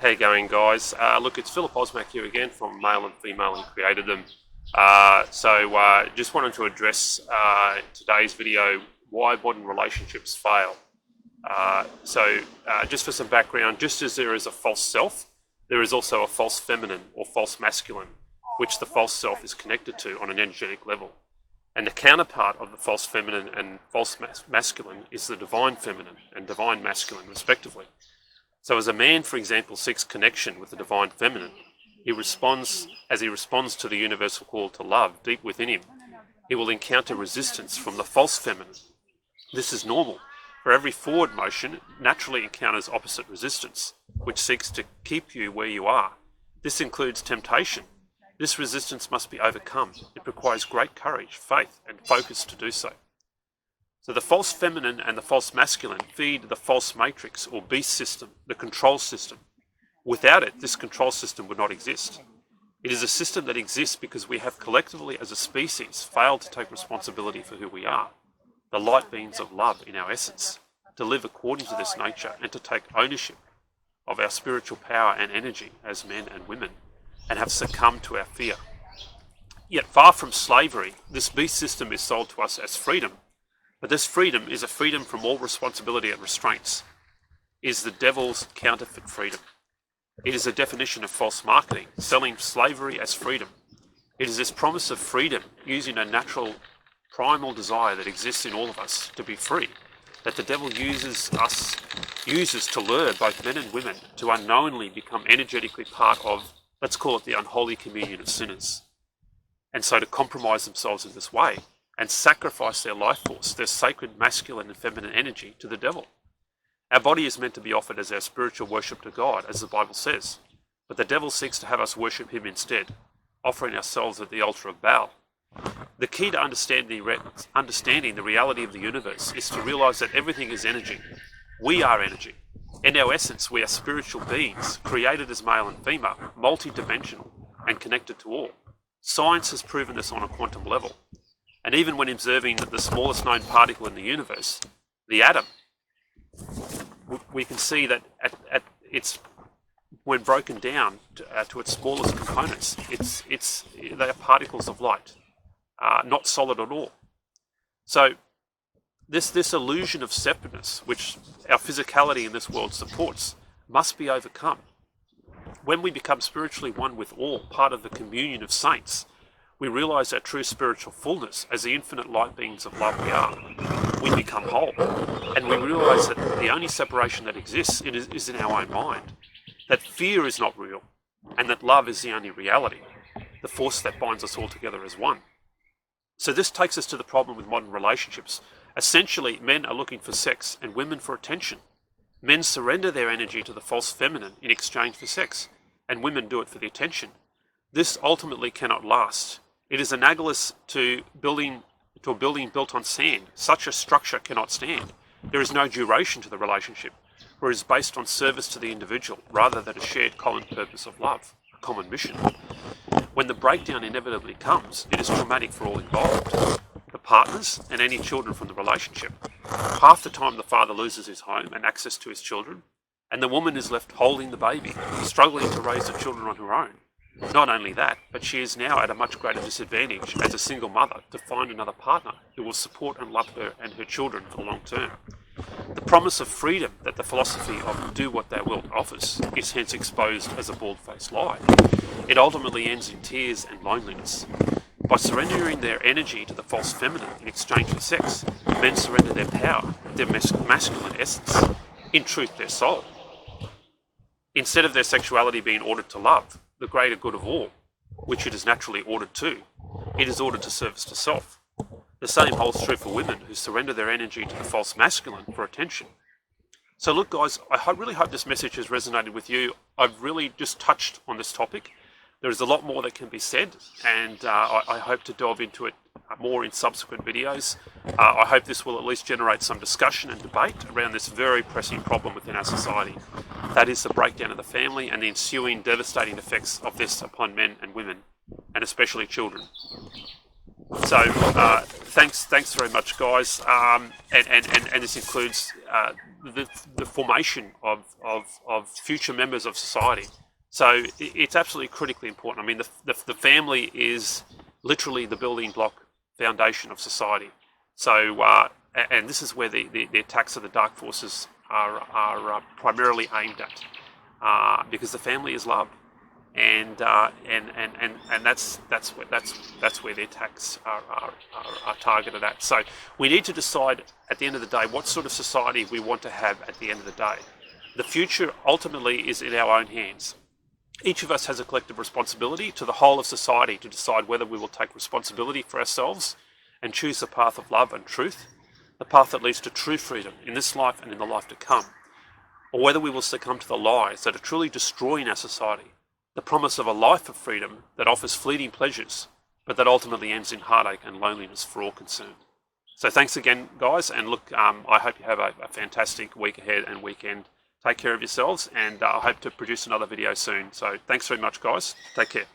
How you going, guys? Look, it's Philip Osmack here again from Male and Female and Created Them. Just wanted to address today's video, why modern relationships fail. Just for some background, just as there is a false self, there is also a false feminine or false masculine, which the false self is connected to on an energetic level. And the counterpart of the false feminine and false masculine is the divine feminine and divine masculine, respectively. So as a man, for example, seeks connection with the divine feminine, he responds to the universal call to love deep within him. He will encounter resistance from the false feminine. This is normal. For every forward motion, naturally encounters opposite resistance, which seeks to keep you where you are. This includes temptation. This resistance must be overcome. It requires great courage, faith, and focus to do so. So the false feminine and the false masculine feed the false matrix or beast system, the control system. Without it, this control system would not exist. It is a system that exists because we have collectively as a species failed to take responsibility for who we are, the light beings of love in our essence, to live according to this nature and to take ownership of our spiritual power and energy as men and women, and have succumbed to our fear. Yet far from slavery, this beast system is sold to us as freedom. But this freedom is a freedom from all responsibility and restraints. It is the devil's counterfeit freedom. It is a definition of false marketing, selling slavery as freedom. It is this promise of freedom, using a natural primal desire that exists in all of us to be free, that the devil uses to lure both men and women to unknowingly become energetically part of, let's call it the unholy communion of sinners. And so to compromise themselves in this way, and sacrifice their life force, their sacred masculine and feminine energy to the devil. Our body is meant to be offered as our spiritual worship to God, as the Bible says, but the devil seeks to have us worship him instead, offering ourselves at the altar of Baal. The key to understanding the reality of the universe is to realize that everything is energy. We are energy. In our essence, we are spiritual beings, created as male and female, multi-dimensional, and connected to all. Science has proven this on a quantum level. And even when observing the smallest known particle in the universe, the atom, we can see that when broken down to its smallest components, they are particles of light, not solid at all. So this illusion of separateness, which our physicality in this world supports, must be overcome. When we become spiritually one with all, part of the communion of saints, we realize our true spiritual fullness as the infinite light beings of love we are. We become whole. And we realize that the only separation that exists is in our own mind. That fear is not real. And that love is the only reality. The force that binds us all together as one. So this takes us to the problem with modern relationships. Essentially, men are looking for sex and women for attention. Men surrender their energy to the false feminine in exchange for sex. And women do it for the attention. This ultimately cannot last. It is analogous to a building built on sand. Such a structure cannot stand. There is no duration to the relationship, for it is based on service to the individual rather than a shared common purpose of love, a common mission. When the breakdown inevitably comes, it is traumatic for all involved, the partners and any children from the relationship. Half the time the father loses his home and access to his children, and the woman is left holding the baby, struggling to raise the children on her own. Not only that, but she is now at a much greater disadvantage as a single mother to find another partner who will support and love her and her children for the long term. The promise of freedom that the philosophy of do what thou wilt offers is hence exposed as a bald-faced lie. It ultimately ends in tears and loneliness. By surrendering their energy to the false feminine in exchange for sex, men surrender their power, their masculine essence, in truth their soul. Instead of their sexuality being ordered to love, the greater good of all, which it is naturally ordered to, it is ordered to service to self. The same holds true for women who surrender their energy to the false masculine for attention. So look guys, I really hope this message has resonated with you. I've really just touched on this topic. There is a lot more that can be said, and I hope to delve into it more in subsequent videos. I hope this will at least generate some discussion and debate around this very pressing problem within our society. That is the breakdown of the family and the ensuing devastating effects of this upon men and women, and especially children. So thanks very much, guys. And this includes the formation of future members of society. So it's absolutely critically important. I mean, the family is literally the building block foundation of society. So and this is where the attacks of the dark forces are primarily aimed at, because the family is love. And that's where the attacks are targeted at. So we need to decide at the end of the day what sort of society we want to have at the end of the day. The future ultimately is in our own hands. Each of us has a collective responsibility to the whole of society to decide whether we will take responsibility for ourselves and choose the path of love and truth, the path that leads to true freedom in this life and in the life to come, or whether we will succumb to the lies that are truly destroying our society. The promise of a life of freedom that offers fleeting pleasures, but that ultimately ends in heartache and loneliness for all concerned. So thanks again, guys, and look, I hope you have a fantastic week ahead and weekend. Take care of yourselves, and I hope to produce another video soon. So thanks very much, guys. Take care.